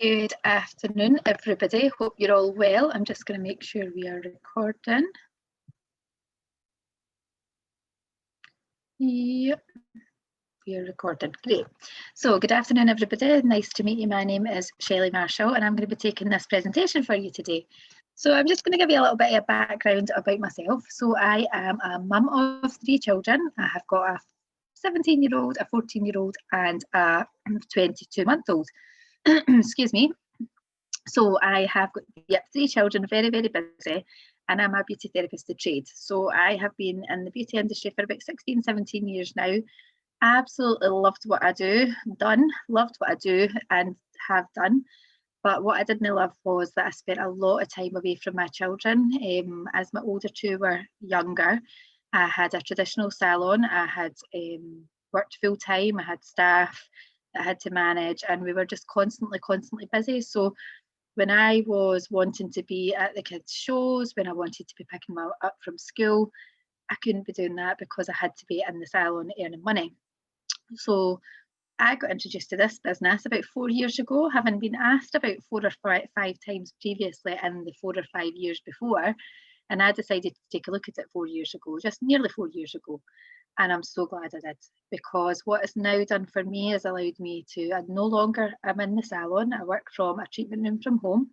Good afternoon, everybody. Hope you're all well. I'm just going to make sure we are recording. Yep, we are recording. Great. So good afternoon, everybody. Nice to meet you. My name is Shelley Marshall, and I'm going to be taking this presentation for you today. So I'm just going to give you a little bit of background about myself. So I am a mum of 3 children. I have got a 17-year-old, a 14-year-old, and a 22-month-old. Excuse me. So I have got 3 children, very, very busy, and I'm a beauty therapist to trade. So I have been in the beauty industry for about 16, 17 years now. Absolutely loved what I loved what I do and have done. But what I didn't love was that I spent a lot of time away from my children. As my older 2 were younger, I had a traditional salon. I had worked full time. I had staff that I had to manage, and we were just constantly busy. So when I was wanting to be at the kids' shows, when I wanted to be picking them up from school, I couldn't be doing that because I had to be in the salon earning money. So I got introduced to this business about 4 years ago, having been asked about 4 or 5 times previously in the 4 or 5 years before. And I decided to take a look at it 4 years ago, just nearly 4 years ago. And I'm so glad I did, because what it's now done for me has allowed me to, I no longer am in the salon. I work from a treatment room from home.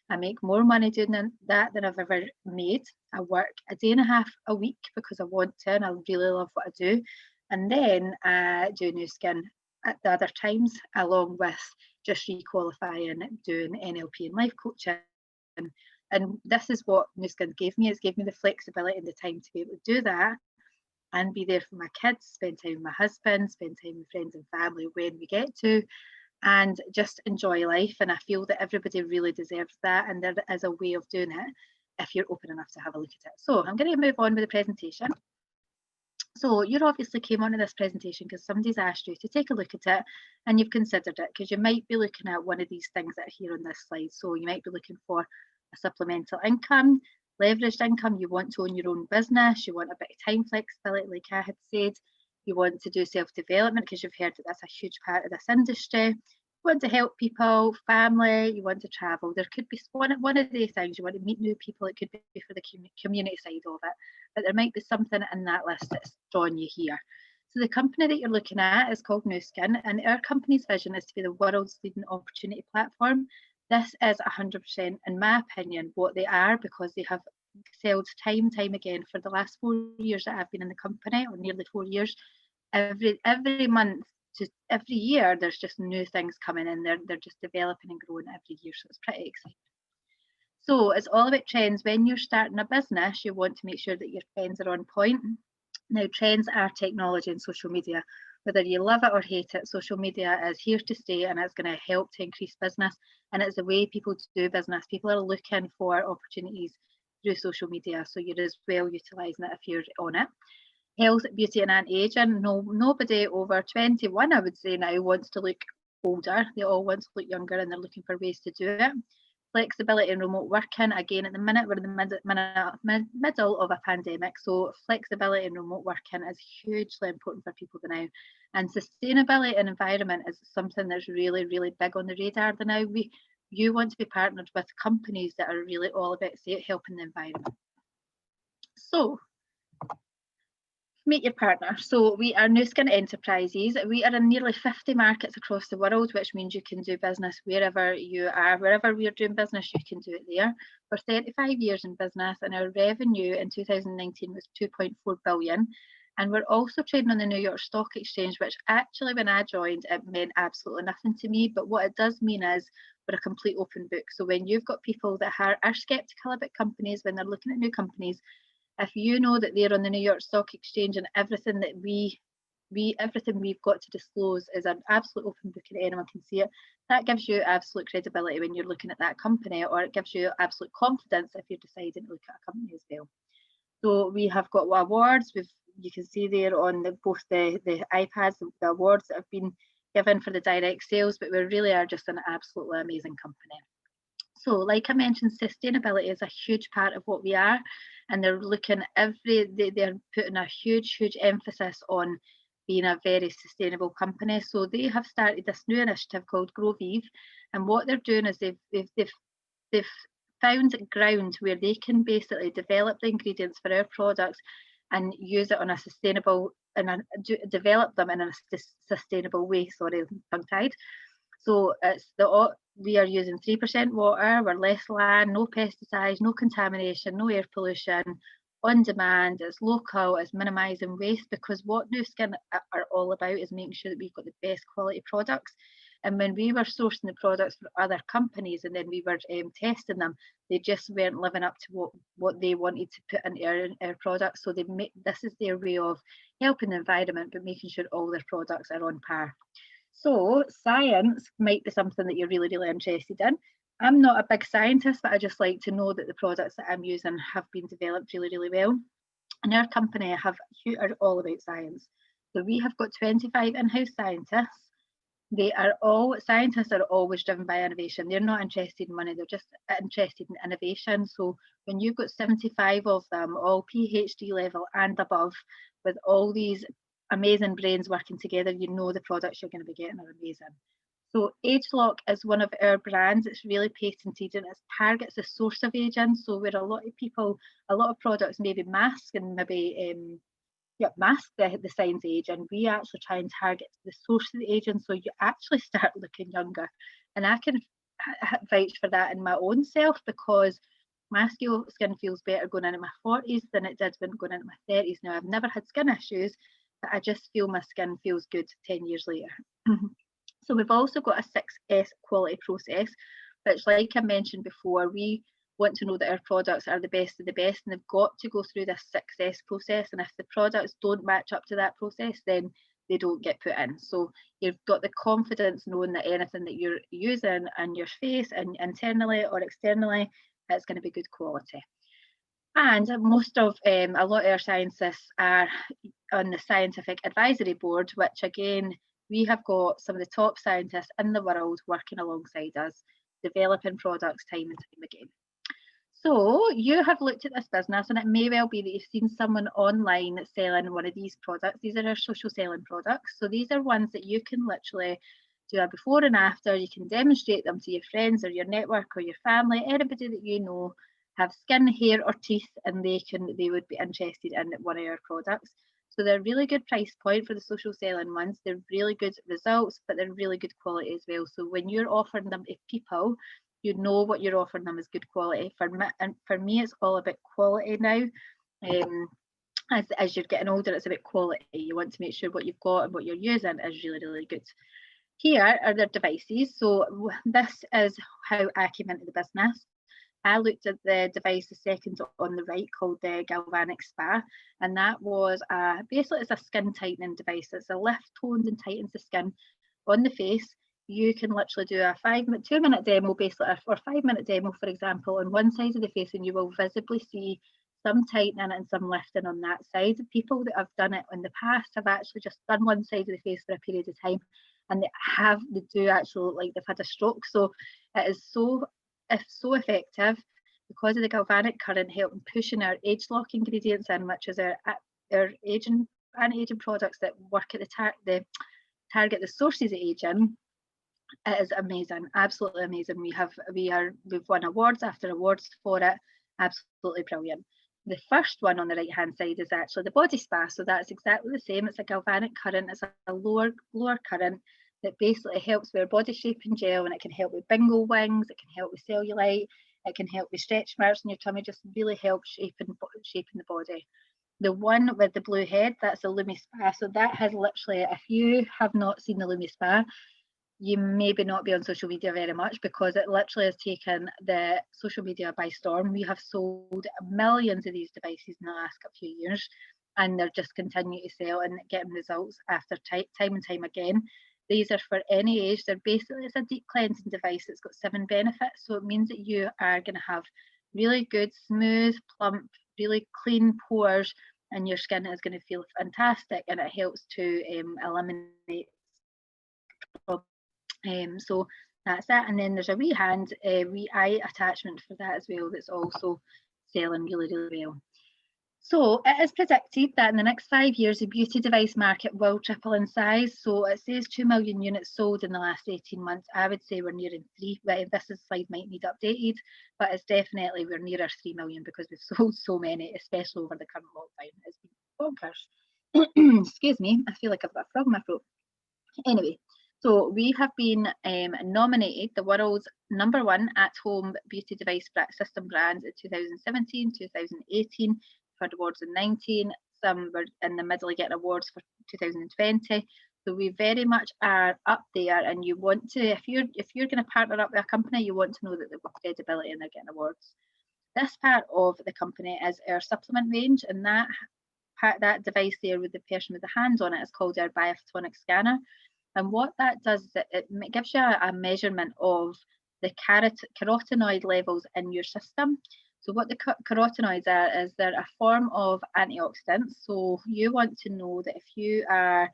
I make more money doing that than I've ever made. I work a day and a half a week because I want to, and I really love what I do. And then I do Nu Skin at the other times, along with just requalifying, doing NLP and life coaching. And this is what Nu Skin gave me. It's gave me the flexibility and the time to be able to do that and be there for my kids, spend time with my husband, spend time with friends and family when we get to, and just enjoy life. And I feel that everybody really deserves that, and there is a way of doing it if you're open enough to have a look at it. So I'm going to move on with the presentation. So you obviously came onto this presentation because somebody's asked you to take a look at it, and you've considered it because you might be looking at one of these things that are here on this slide. So you might be looking for a supplemental income, leveraged income. You want to own your own business. You want a bit of time flexibility, like I had said. You want to do self-development because you've heard that that's a huge part of this industry. You want to help people, family. You want to travel. There could be one of these things. You want to meet new people. It could be for the community side of it, but there might be something in that list that's drawn you here. So the company that you're looking at is called Nu Skin, and our company's vision is to be the world's leading opportunity platform. This is 100%, in my opinion, what they are, because they have excelled time again for the last 4 years that I've been in the company, or nearly 4 years. Every month to every year, there's just new things coming in. They're just developing and growing every year, so it's pretty exciting. So it's all about trends. When you're starting a business, you want to make sure that your trends are on point. Now, trends are technology and social media. Whether you love it or hate it, social media is here to stay, and it's going to help to increase business. And it's the way people do business. People are looking for opportunities through social media, so you're as well utilising it if you're on it. Health, beauty and anti-aging. Nobody over 21, I would say now, wants to look older. They all want to look younger, and they're looking for ways to do it. Flexibility and remote working. Again, at the minute, we're in the middle of a pandemic, so flexibility and remote working is hugely important for people now. And sustainability and environment is something that's really, really big on the radar now. You want to be partnered with companies that are really all about helping the environment. So, meet your partner. So we are Nu Skin Enterprises. We are in nearly 50 markets across the world, which means you can do business wherever you are. Wherever we're doing business, you can do it there. We're 35 years in business, and our revenue in 2019 was 2.4 billion. And we're also trading on the New York Stock Exchange, which actually, when I joined, it meant absolutely nothing to me. But what it does mean is we're a complete open book. So when you've got people that are skeptical about companies, when they're looking at new companies, if you know that they're on the New York Stock Exchange and everything that everything we've got to disclose is an absolute open book and anyone can see it, that gives you absolute credibility when you're looking at that company, or it gives you absolute confidence if you're deciding to look at a company as well. So we have got awards. You can see there on both the iPads, the awards that have been given for the direct sales, but we really are just an absolutely amazing company. So like I mentioned, sustainability is a huge part of what we are, and they're looking they're putting a huge emphasis on being a very sustainable company. So they have started this new initiative called Grow Vive, and what they're doing is they've found ground where they can basically develop the ingredients for our products and use it on a sustainable develop them in a sustainable way. Sorry, tongue-tied. So we are using 3% water, we're less land, no pesticides, no contamination, no air pollution, on demand, it's local, it's minimising waste, because what Nu Skin are all about is making sure that we've got the best quality products. And when we were sourcing the products for other companies and then we were testing them, they just weren't living up to what they wanted to put into our products. So this is their way of helping the environment, but making sure all their products are on par. So science might be something that you're really, really interested in. I'm not a big scientist, but I just like to know that the products that I'm using have been developed really, really well. And our company are all about science. So we have got 25 in-house scientists. Scientists are always driven by innovation. They're not interested in money, they're just interested in innovation. So when you've got 75 of them, all PhD level and above, with all these amazing brains working together, you know the products you're going to be getting are amazing. So AgeLock is one of our brands. It's really patented and it targets the source of aging. So where a lot of products maybe mask and maybe mask the signs of aging, we actually try and target the source of the aging, so you actually start looking younger. And I can vouch for that in my own self, because my skin feels better going into my 40s than it did when going into my 30s. Now, I've never had skin issues, but I just feel my skin feels good 10 years later. So we've also got a 6S quality process, which, like I mentioned before, we want to know that our products are the best of the best, and they've got to go through this 6S process. And if the products don't match up to that process, then they don't get put in. So you've got the confidence knowing that anything that you're using on your face and internally or externally, it's going to be good quality. And a lot of our scientists are on the scientific advisory board, which again, we have got some of the top scientists in the world working alongside us, developing products time and time again. So you have looked at this business, and it may well be that you've seen someone online selling one of these products. These are our social selling products. So these are ones that you can literally do a before and after. You can demonstrate them to your friends or your network or your family, anybody that you know have skin, hair or teeth, and they would be interested in one of our products. So they're really good price point for the social selling ones. They're really good results, but they're really good quality as well. So when you're offering them to people, you know what you're offering them is good quality. For me, it's all about quality now. As you're getting older, it's about quality. You want to make sure what you've got and what you're using is really, really good. Here are their devices. So this is how I came into the business. I looked at the device, the second on the right, called the Galvanic Spa, and that was basically it's a skin tightening device. It's a lift, toned and tightens the skin on the face. You can literally do a 2-minute demo, basically, or 5-minute demo, for example, on one side of the face, and you will visibly see some tightening and some lifting on that side. People that have done it in the past have actually just done one side of the face for a period of time, and they do actually look like they've had a stroke. So it is so effective because of the galvanic current helping pushing our AgeLock ingredients in, which is our anti-aging products that work at target the sources of aging. It is amazing, absolutely amazing. We've won awards after awards for it. Absolutely brilliant. The first one on the right hand side is actually the body spa. So that's exactly the same. It's a galvanic current. It's a lower current that basically helps with our body shaping gel, and it can help with bingo wings, it can help with cellulite, it can help with stretch marks in your tummy, just really help shaping the body. The one with the blue head, that's a Lumi Spa. So that has literally, if you have not seen the Lumi Spa, you maybe not be on social media very much, because it literally has taken the social media by storm. We have sold millions of these devices in the last few years, and they're just continuing to sell and getting results after time and time again. These are for any age. It's a deep cleansing device. It's got 7 benefits. So it means that you are going to have really good, smooth, plump, really clean pores, and your skin is going to feel fantastic, and it helps to eliminate so that's that. And then there's a wee eye attachment for that as well that's also selling really, really well. So it is predicted that in the next 5 years, the beauty device market will triple in size. So it says 2 million units sold in the last 18 months. I would say we're nearing 3. But this slide might need updated, but it's definitely we're nearer 3 million because we've sold so many, especially over the current lockdown. It's been bonkers. Excuse me, I feel like I've got a frog in my throat. Anyway, so we have been nominated the world's #1 at-home beauty device system brand in 2017, 2018, had awards in 19, some were in the middle of getting awards for 2020. So we very much are up there, and you want to, if you're going to partner up with a company, you want to know that they've got credibility and they're getting awards. This part of the company is our supplement range, and that device there with the person with the hands on it is called our biophotonic scanner. And what that does is it gives you a measurement of the carotenoid levels in your system. So what the carotenoids are is they're a form of antioxidants. So you want to know that if you are,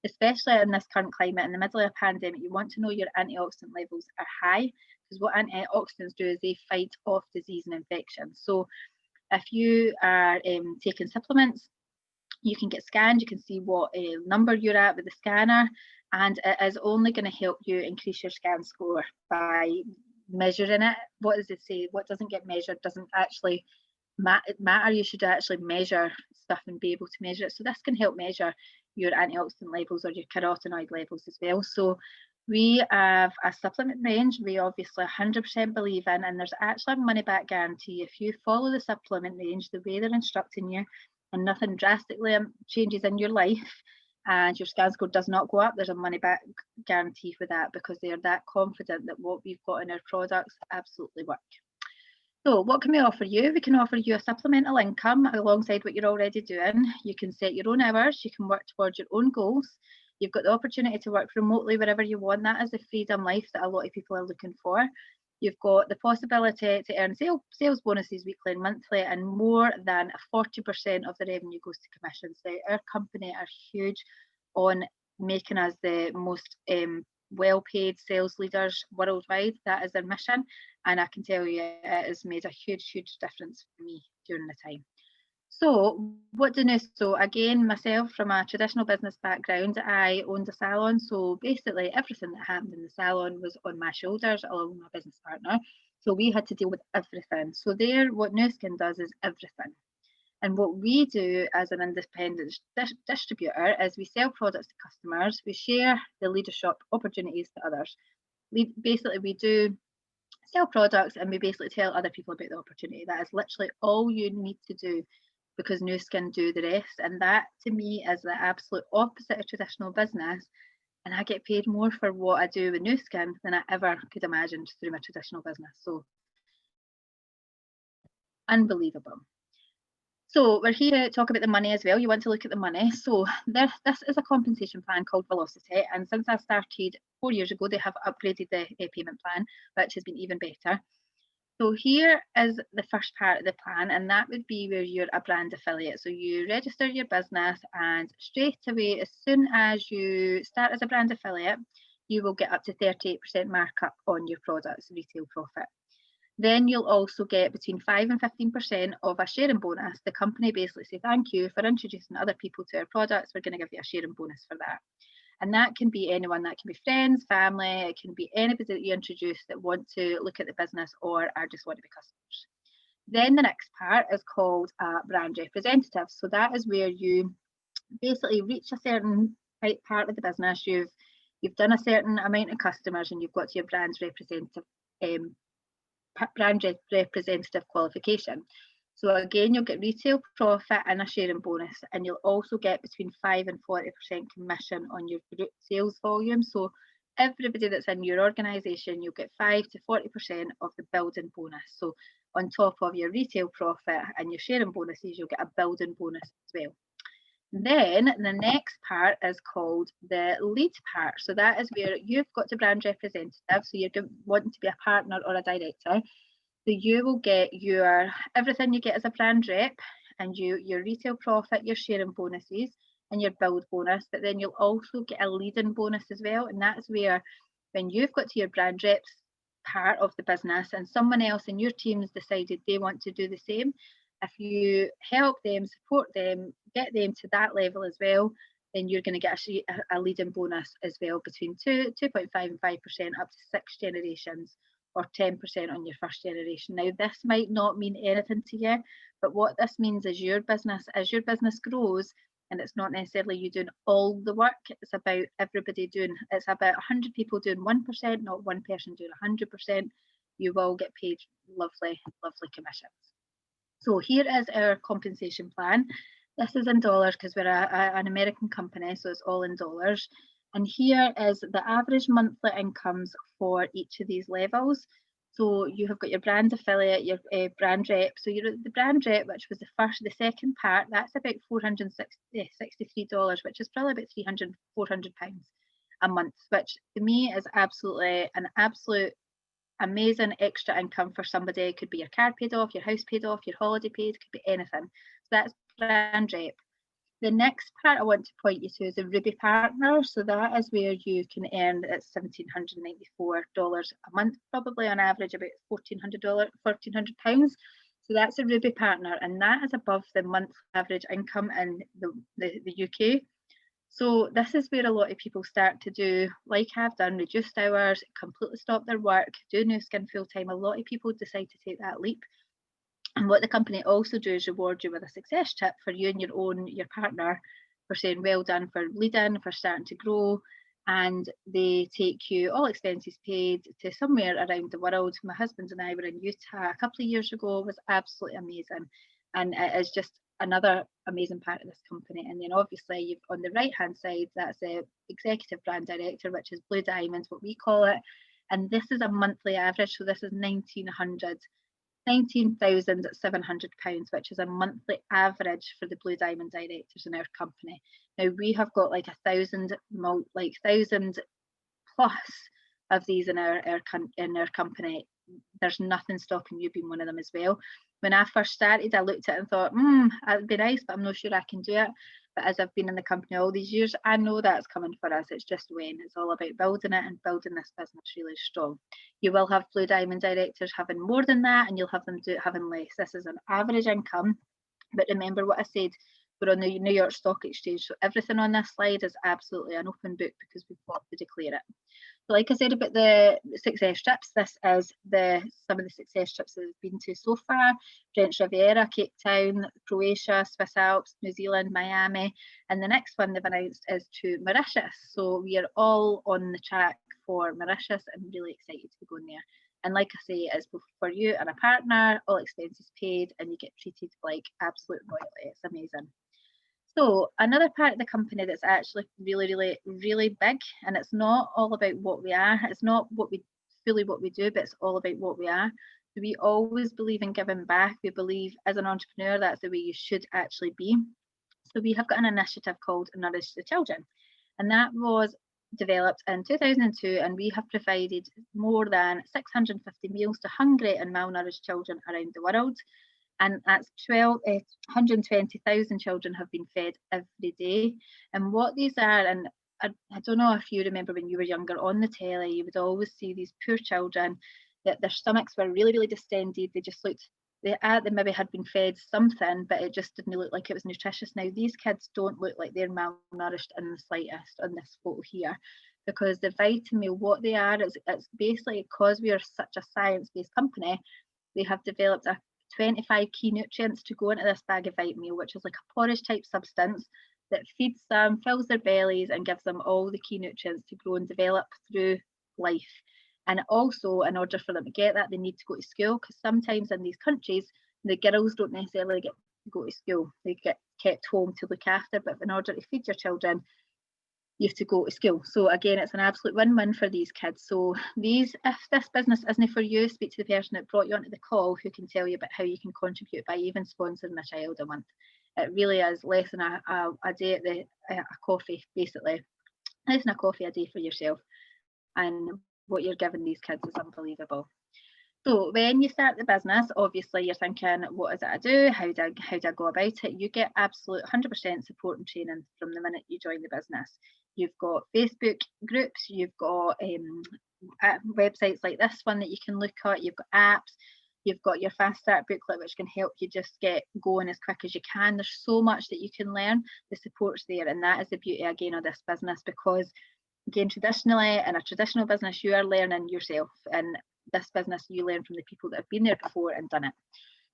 especially in this current climate, in the middle of a pandemic, you want to know your antioxidant levels are high, because what antioxidants do is they fight off disease and infection. So if you are taking supplements, you can get scanned, you can see what number you're at with the scanner, and it is only going to help you increase your scan score by measuring it. What does it say? What doesn't get measured doesn't actually matter. You should actually measure stuff and be able to measure it. So this can help measure your antioxidant levels or your carotenoid levels as well. So we have a supplement range we obviously 100% believe in, and there's actually a money back guarantee. If you follow the supplement range the way they're instructing you and nothing drastically changes in your life and your scan score does not go up, there's a money back guarantee for that, because they're that confident that what we've got in our products absolutely work. So what can we offer you? We can offer you a supplemental income alongside what you're already doing. You can set your own hours, you can work towards your own goals. You've got the opportunity to work remotely wherever you want. That is the freedom life that a lot of people are looking for. You've got the possibility to earn sales bonuses weekly and monthly, and more than 40% of the revenue goes to commissions. So our company are huge on making us the most well-paid sales leaders worldwide. That is their mission, and I can tell you it has made a huge difference for me during the time. So what do I? So again, myself, from a traditional business background, I owned a salon. So basically everything that happened in the salon was on my shoulders along with my business partner. So we had to deal with everything. So there, what Nu Skin does is everything. And what we do as an independent distributor is we sell products to customers, we share the leadership opportunities to others. Basically, we do sell products and we basically tell other people about the opportunity. That is literally all you need to do, because Nu Skin do the rest. And that to me is the absolute opposite of traditional business. And I get paid more for what I do with Nu Skin than I ever could imagine through my traditional business. So unbelievable. So we're here to talk about the money as well. You want to look at the money. So this is a compensation plan called Velocity. And since I started 4 years ago, they have upgraded the payment plan, which has been even better. So here is the first part of the plan, and that would be where you're a brand affiliate. So you register your business, and straight away, as soon as you start as a brand affiliate, you will get up to 38% markup on your products retail profit. Then you'll also get between 5 and 15% of a sharing bonus. The company basically say, thank you for introducing other people to our products. We're going to give you a sharing bonus for that. And that can be anyone, that can be friends, family, it can be anybody that you introduce that want to look at the business or are just want to be customers. Then the next part is called a brand representative. So that is where you basically reach a certain part of the business. You've done a certain amount of customers and you've got to your brand representative qualification. So again, you'll get retail profit and a sharing bonus, and you'll also get between 5 and 40% commission on your group sales volume. So everybody that's in your organisation, you'll get 5 to 40% of the building bonus. So on top of your retail profit and your sharing bonuses, you'll get a building bonus as well. Then the next part is called the lead part. So that is where you've got the brand representative. So you're wanting to be a partner or a director. So you will get your everything you get as a brand rep, and your retail profit, your sharing bonuses, and your build bonus. But then you'll also get a leading bonus as well. And that's where, when you've got to your brand reps part of the business and someone else in your team has decided they want to do the same, If you help them, support them, get them to that level as well, then you're going to get a lead-in bonus as well, between 2.5 and 5%, up to 6 generations, or 10% on your first generation. Now, this might not mean anything to you, but what this means is your business, as your business grows, and it's not necessarily you doing all the work, it's about everybody doing, it's about 100 people doing 1%, not one person doing 100%. You will get paid lovely, lovely commissions. So here is our compensation plan. This is in dollars because we're an American company, so it's all in dollars. And here is the average monthly incomes for each of these levels. So you have got your brand affiliate, your brand rep. So you're the brand rep, which was the second part, that's about $463, which is probably about 300, 400 pounds a month, which to me is absolutely an absolute amazing extra income for somebody. It could be your car paid off, your house paid off, your holiday paid, could be anything. So that's brand rep. The next part I want to point you to is a Ruby partner. So that is where you can earn at $1,794 a month, probably on average about £1,400. So that's a Ruby partner, and that is above the monthly average income in the UK. So this is where a lot of people start to do, like I've done, reduced hours, completely stop their work, do Nu Skin full time. A lot of people decide to take that leap. And what the company also do is reward you with a success tip for you and your partner, for saying well done for leading, for starting to grow. And they take you, all expenses paid, to somewhere around the world. My husband and I were in Utah a couple of years ago. It was absolutely amazing. And it is just another amazing part of this company. And then obviously you've on the right hand side, that's the executive brand director, which is Blue Diamond, what we call it. And this is a monthly average. So this is £19,700, which is a monthly average for the Blue Diamond directors in our company. Now we have got like 1,000 plus of these in our company. There's nothing stopping you being one of them as well. When I first started, I looked at it and thought, that'd be nice, but I'm not sure I can do it. But as I've been in the company all these years, I know that's coming for us. It's just when. It's all about building it and building this business really strong. You will have Blue Diamond directors having more than that, and you'll have them having less. This is an average income. But remember what I said, we're on the New York Stock Exchange, so everything on this slide is absolutely an open book because we've got to declare it. So like I said about the success trips, this is some of the success trips that we've been to so far: French Riviera, Cape Town, Croatia, Swiss Alps, New Zealand, Miami, and the next one they've announced is to Mauritius. So we are all on the track for Mauritius and really excited to be going there. And like I say, it's both for you and a partner, all expenses paid, and you get treated like absolute royalty. It's amazing. So another part of the company that's actually really, really, really big, and it's not all about what we are, it's not what we do, but it's all about what we are. So we always believe in giving back. We believe as an entrepreneur, that's the way you should actually be. So we have got an initiative called Nourish the Children, and that was developed in 2002, and we have provided more than 650 meals to hungry and malnourished children around the world. And that's 120,000 children have been fed every day. And what these are, and I don't know if you remember when you were younger, on the telly, you would always see these poor children that their stomachs were really, really distended. They just looked, they maybe had been fed something, but it just didn't look like it was nutritious. Now, these kids don't look like they're malnourished in the slightest on this photo here, because the Vitameal, what they are, it's basically, because we are such a science-based company, they have developed a 25 key nutrients to go into this bag of Vitameal, which is like a porridge type substance that feeds them, fills their bellies, and gives them all the key nutrients to grow and develop through life. And also, in order for them to get that, they need to go to school, because sometimes in these countries, the girls don't necessarily get to go to school. They get kept home to look after, but in order to feed your children, you have to go to school. So again, it's an absolute win-win for these kids. So if this business isn't for you, speak to the person that brought you onto the call, who can tell you about how you can contribute by even sponsoring a child a month. It really is less than a day at a coffee, basically. Less than a coffee a day for yourself. And what you're giving these kids is unbelievable. So when you start the business, obviously you're thinking, what is it I do? How do I go about it? You get absolute 100% support and training from the minute you join the business. You've got Facebook groups, you've got websites like this one that you can look at, you've got apps, You've got your Fast Start booklet, which can help you just get going as quick as you can. There's so much that you can learn. The support's there, and that is the beauty again of this business, because again, traditionally in a traditional business, you are learning yourself. In this business, you learn from the people that have been there before and done it.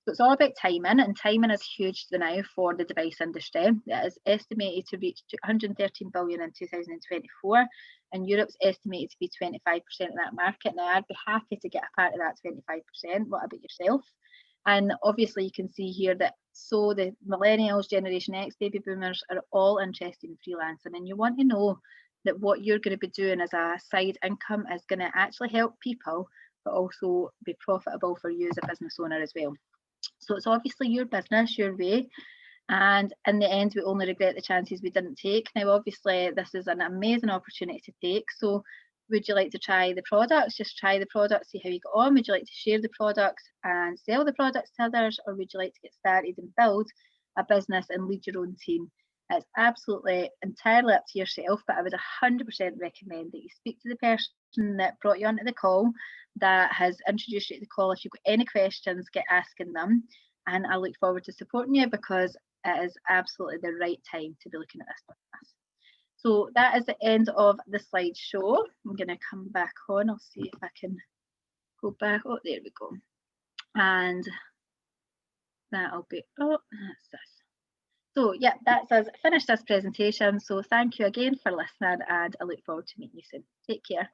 So it's all about timing, and timing is huge now for the device industry. It is estimated to reach 113 billion in 2024, and Europe's estimated to be 25% of that market. Now, I'd be happy to get a part of that 25%. What about yourself? And obviously, you can see here that so the millennials, Generation X, baby boomers are all interested in freelancing, and you want to know that what you're going to be doing as a side income is going to actually help people, but also be profitable for you as a business owner as well. So it's obviously your business, your way, and in the end we only regret the chances we didn't take. Now obviously this is an amazing opportunity to take, so would you like to try the products? Just try the products, see how you get on. Would you like to share the products and sell the products to others, or would you like to get started and build a business and lead your own team? It's absolutely entirely up to yourself, but I would 100% recommend that you speak to the person that brought you onto the call, that has introduced you to the call. If you've got any questions, get asking them, and I look forward to supporting you, because it is absolutely the right time to be looking at this business. So that is the end of the slideshow. I'm going to come back on. I'll see if I can go back. Oh, there we go. And that'll be, oh, that's this. So yeah, that's us finished this presentation. So thank you again for listening, and I look forward to meeting you soon. Take care.